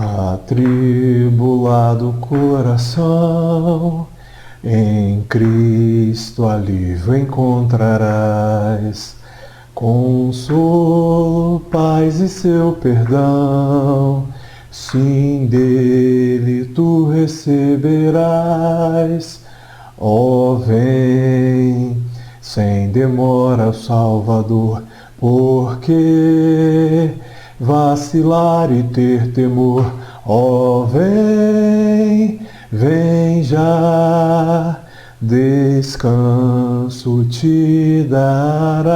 Atribulado coração, em Cristo alívio encontrarás, consolo, paz e seu perdão, sim, dele tu receberás. Ó, vem, sem demora, o Salvador, porque vacilar e ter temor, ó, vem, vem já, descanso te dará.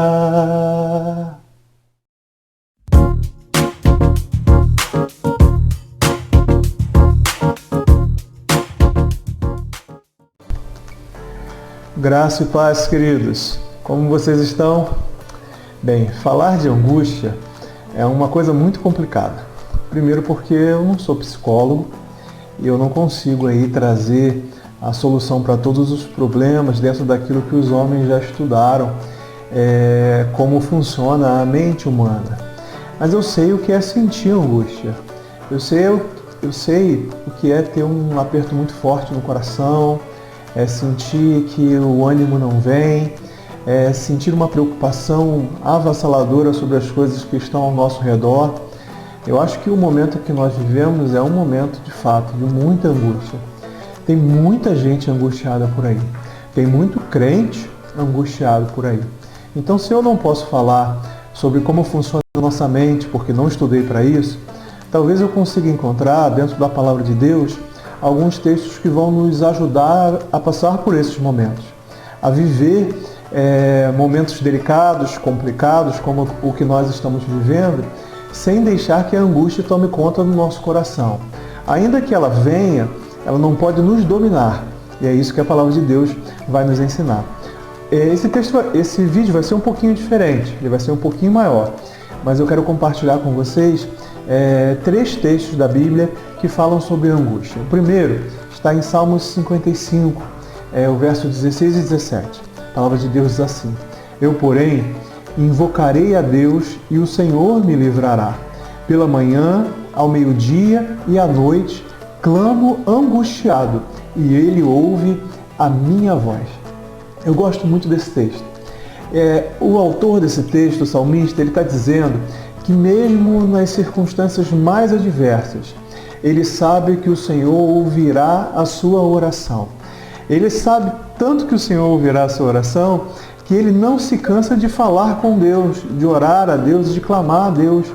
Graça e paz, queridos. Como vocês estão? Bem, falar de angústia é uma coisa muito complicada. Primeiro porque eu não sou psicólogo e eu não consigo aí trazer a solução para todos os problemas dentro daquilo que os homens já estudaram, como funciona a mente humana. Mas eu sei o que é sentir angústia. Eu sei o que é ter um aperto muito forte no coração, sentir que o ânimo não vem, sentir uma preocupação avassaladora sobre as coisas que estão ao nosso redor. Eu acho que o momento que nós vivemos é um momento, de fato, de muita angústia. Tem muita gente angustiada por aí. Tem muito crente angustiado por aí. Então, se eu não posso falar sobre como funciona a nossa mente, porque não estudei para isso, talvez eu consiga encontrar, dentro da Palavra de Deus, alguns textos que vão nos ajudar a passar por esses momentos, a viver momentos delicados, complicados, como o que nós estamos vivendo, sem deixar que a angústia tome conta do nosso coração. Ainda que ela venha, ela não pode nos dominar. E é isso que a Palavra de Deus vai nos ensinar. Esse vídeo vai ser um pouquinho diferente, ele vai ser um pouquinho maior, mas eu quero compartilhar com vocês 3 textos da Bíblia que falam sobre angústia. O primeiro está em Salmos 55, o verso 16 e 17. A palavra de Deus diz assim: Eu, porém, invocarei a Deus e o Senhor me livrará. Pela manhã, ao meio-dia e à noite, clamo angustiado, e Ele ouve a minha voz. Eu gosto muito desse texto. O autor desse texto, o salmista, ele está dizendo que mesmo nas circunstâncias mais adversas, ele sabe que o Senhor ouvirá a sua oração. Ele sabe tanto que o Senhor ouvirá a sua oração, que ele não se cansa de falar com Deus, de orar a Deus, de clamar a Deus.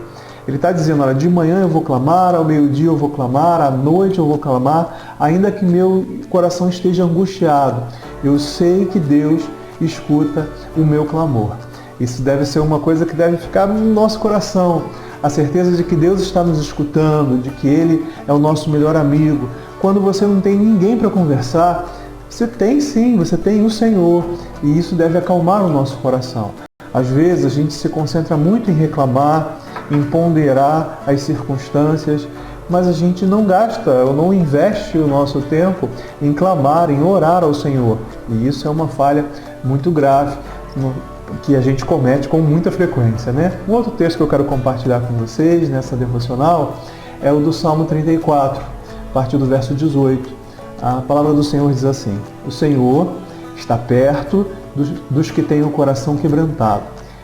Ele está dizendo, olha, de manhã eu vou clamar, ao meio-dia eu vou clamar, à noite eu vou clamar, ainda que meu coração esteja angustiado. Eu sei que Deus escuta o meu clamor. Isso deve ser uma coisa que deve ficar no nosso coração. A certeza de que Deus está nos escutando, de que Ele é o nosso melhor amigo. Quando você não tem ninguém para conversar, você tem o Senhor. E isso deve acalmar o nosso coração. Às vezes a gente se concentra muito em reclamar, em ponderar as circunstâncias, mas a gente não gasta ou não investe o nosso tempo em clamar, em orar ao Senhor. E isso é uma falha muito grave que a gente comete com muita frequência, né? Um outro texto que eu quero compartilhar com vocês nessa devocional é o do Salmo 34, a partir do verso 18. A palavra do Senhor diz assim: O Senhor está perto dos que têm o coração quebrantado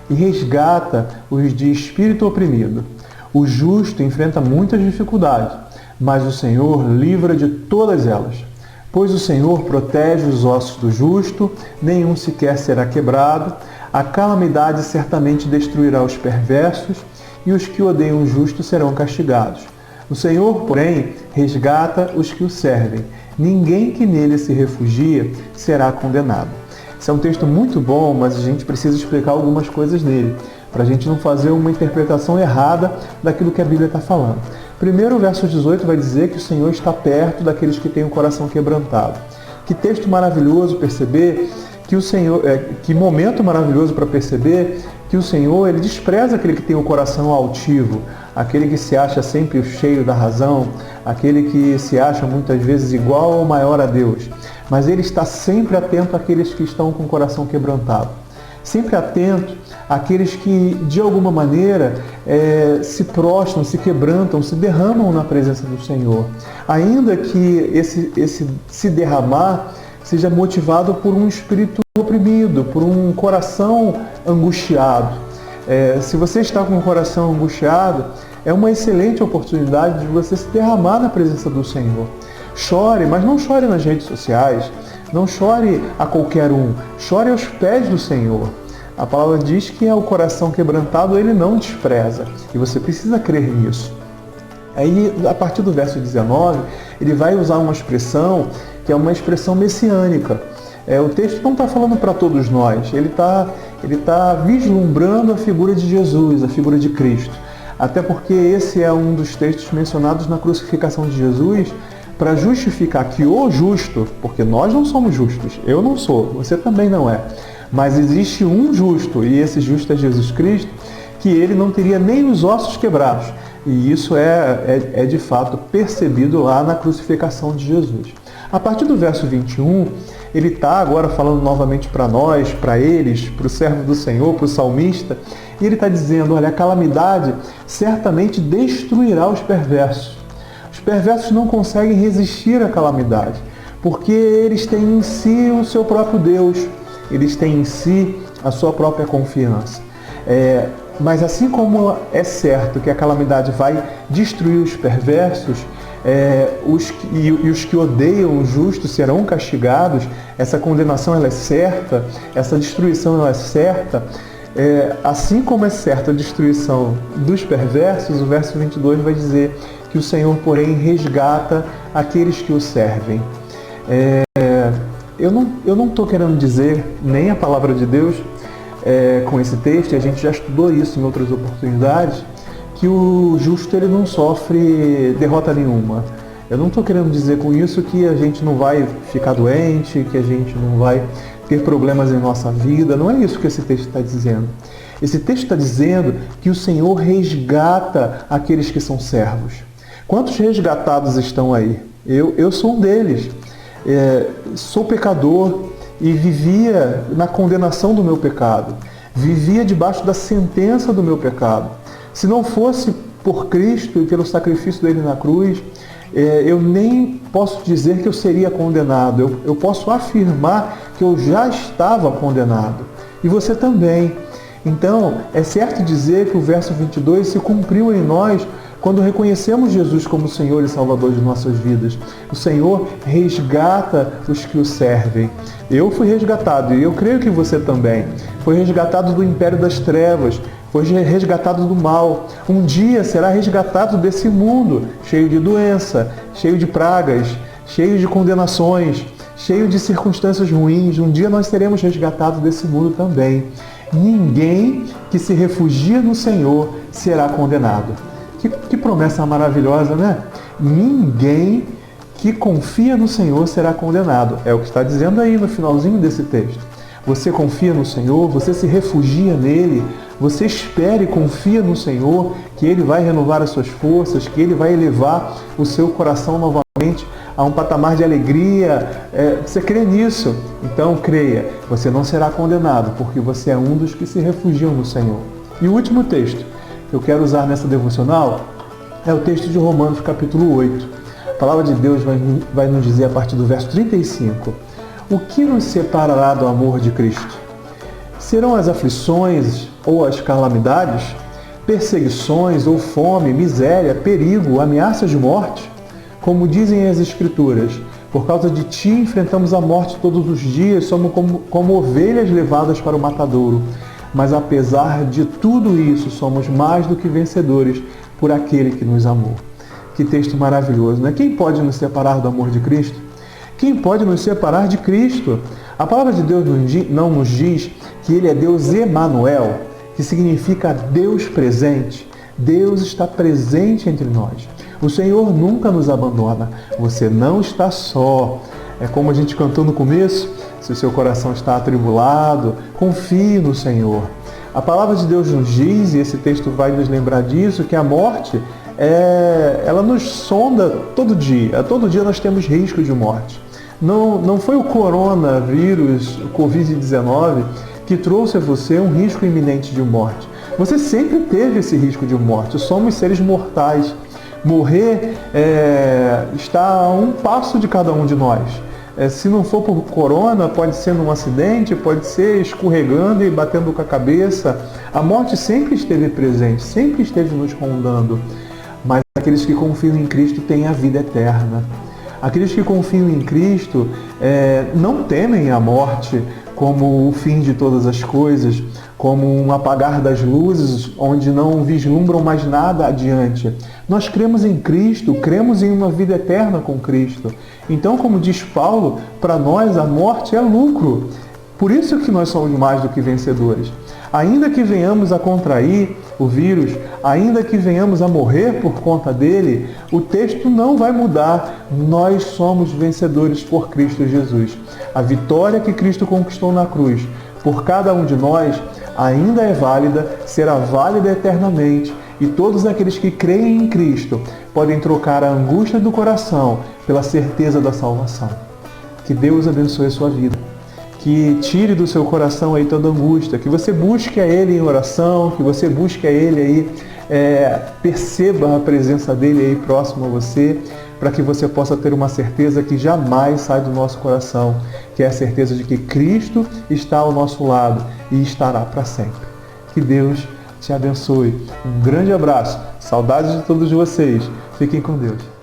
e resgata os de espírito oprimido. O justo enfrenta muitas dificuldades, mas o Senhor livra de todas elas. Pois o Senhor protege os ossos do justo, nenhum sequer será quebrado. A calamidade certamente destruirá os perversos, e os que odeiam o justo serão castigados. O Senhor, porém, resgata os que o servem. Ninguém que nele se refugia será condenado. Esse é um texto muito bom, mas a gente precisa explicar algumas coisas nele, para a gente não fazer uma interpretação errada daquilo que a Bíblia está falando. Primeiro, o verso 18 vai dizer que o Senhor está perto daqueles que têm o coração quebrantado. Que texto maravilhoso perceber que o Senhor, que momento maravilhoso para perceber que o Senhor, ele despreza aquele que tem o coração altivo, aquele que se acha sempre cheio da razão, aquele que se acha muitas vezes igual ou maior a Deus. Mas ele está sempre atento àqueles que estão com o coração quebrantado. Sempre atento aqueles que de alguma maneira se prostram, se quebrantam, se derramam na presença do Senhor. Ainda que esse se derramar seja motivado por um espírito oprimido, por um coração angustiado. Se você está com o coração angustiado, é uma excelente oportunidade de você se derramar na presença do Senhor. Chore, mas não chore nas redes sociais, não chore a qualquer um, chore aos pés do Senhor. A palavra diz que o coração quebrantado Ele não despreza, e você precisa crer nisso. Aí, a partir do verso 19, ele vai usar uma expressão que é uma expressão messiânica. O texto não está falando para todos nós, ele tá vislumbrando a figura de Jesus, a figura de Cristo. Até porque esse é um dos textos mencionados na crucificação de Jesus para justificar que o justo, porque nós não somos justos, eu não sou, você também não é, mas existe um justo, e esse justo é Jesus Cristo, que ele não teria nem os ossos quebrados. E isso é de fato percebido lá na crucificação de Jesus. A partir do verso 21, ele está agora falando novamente para nós, para eles, para o servo do Senhor, para o salmista, e ele está dizendo, olha, a calamidade certamente destruirá os perversos. Os perversos não conseguem resistir à calamidade, porque eles têm em si o seu próprio Deus, eles têm em si a sua própria confiança. Mas assim como é certo que a calamidade vai destruir os perversos, os que odeiam o justo serão castigados, essa condenação ela é certa, essa destruição ela é certa, assim como é certa a destruição dos perversos, o verso 22 vai dizer que o Senhor, porém, resgata aqueles que o servem. Eu não estou querendo dizer, nem a palavra de Deus, com esse texto, e a gente já estudou isso em outras oportunidades, que o justo ele não sofre derrota nenhuma. Eu não estou querendo dizer com isso que a gente não vai ficar doente, que a gente não vai ter problemas em nossa vida. Não é isso que esse texto está dizendo. Esse texto está dizendo que o Senhor resgata aqueles que são servos. Quantos resgatados estão aí? Eu sou um deles. Sou pecador e vivia na condenação do meu pecado. Vivia debaixo da sentença do meu pecado. Se não fosse por Cristo e pelo sacrifício dele na cruz, eu nem posso dizer que eu seria condenado. Eu posso afirmar que eu já estava condenado. E você também. Então, é certo dizer que o verso 22 se cumpriu em nós quando reconhecemos Jesus como Senhor e Salvador de nossas vidas. O Senhor resgata os que o servem. Eu fui resgatado e eu creio que você também. Foi resgatado do império das trevas, foi resgatado do mal. Um dia será resgatado desse mundo cheio de doença, cheio de pragas, cheio de condenações, cheio de circunstâncias ruins. Um dia nós seremos resgatados desse mundo também. Ninguém que se refugia no Senhor será condenado. Que promessa maravilhosa, né? Ninguém que confia no Senhor será condenado. É o que está dizendo aí no finalzinho desse texto. Você confia no Senhor, você se refugia nele, você espera e confia no Senhor, que Ele vai renovar as suas forças, que Ele vai elevar o seu coração novamente a um patamar de alegria. Você crê nisso? Então creia, você não será condenado, porque você é um dos que se refugiam no Senhor. E o último texto que eu quero usar nessa devocional é o texto de Romanos capítulo 8. A palavra de Deus vai nos dizer a partir do verso 35. O que nos separará do amor de Cristo? Serão as aflições ou as calamidades? Perseguições ou fome, miséria, perigo, ameaças de morte? Como dizem as Escrituras, por causa de ti enfrentamos a morte todos os dias, somos como ovelhas levadas para o matadouro. Mas apesar de tudo isso, somos mais do que vencedores por aquele que nos amou. Que texto maravilhoso, né? Quem pode nos separar do amor de Cristo? Quem pode nos separar de Cristo? A palavra de Deus não nos diz que Ele é Deus Emanuel, que significa Deus presente. Deus está presente entre nós. O Senhor nunca nos abandona. Você não está só. É como a gente cantou no começo. Se o seu coração está atribulado, confie no Senhor. A palavra de Deus nos diz, e esse texto vai nos lembrar disso, que a morte, ela nos sonda todo dia. Todo dia nós temos risco de morte. Não foi o coronavírus, o Covid-19, que trouxe a você um risco iminente de morte. Você sempre teve esse risco de morte. Somos seres mortais. Morrer está a um passo de cada um de nós. Se não for por corona, pode ser num acidente, pode ser escorregando e batendo com a cabeça. A morte sempre esteve presente, sempre esteve nos rondando. Mas aqueles que confiam em Cristo têm a vida eterna. Aqueles que confiam em Cristo não temem a morte como o fim de todas as coisas, como um apagar das luzes, onde não vislumbram mais nada adiante. Nós cremos em Cristo, cremos em uma vida eterna com Cristo. Então, como diz Paulo, para nós a morte é lucro. Por isso que nós somos mais do que vencedores. Ainda que venhamos a contrair o vírus, ainda que venhamos a morrer por conta dele, o texto não vai mudar. Nós somos vencedores por Cristo Jesus. A vitória que Cristo conquistou na cruz por cada um de nós ainda é válida, será válida eternamente, e todos aqueles que creem em Cristo podem trocar a angústia do coração pela certeza da salvação. Que Deus abençoe a sua vida. Que tire do seu coração aí toda angústia, que você busque a Ele em oração, que você busque a Ele aí, perceba a presença dEle aí próximo a você, para que você possa ter uma certeza que jamais sai do nosso coração, que é a certeza de que Cristo está ao nosso lado e estará para sempre. Que Deus te abençoe. Um grande abraço, saudades de todos vocês. Fiquem com Deus.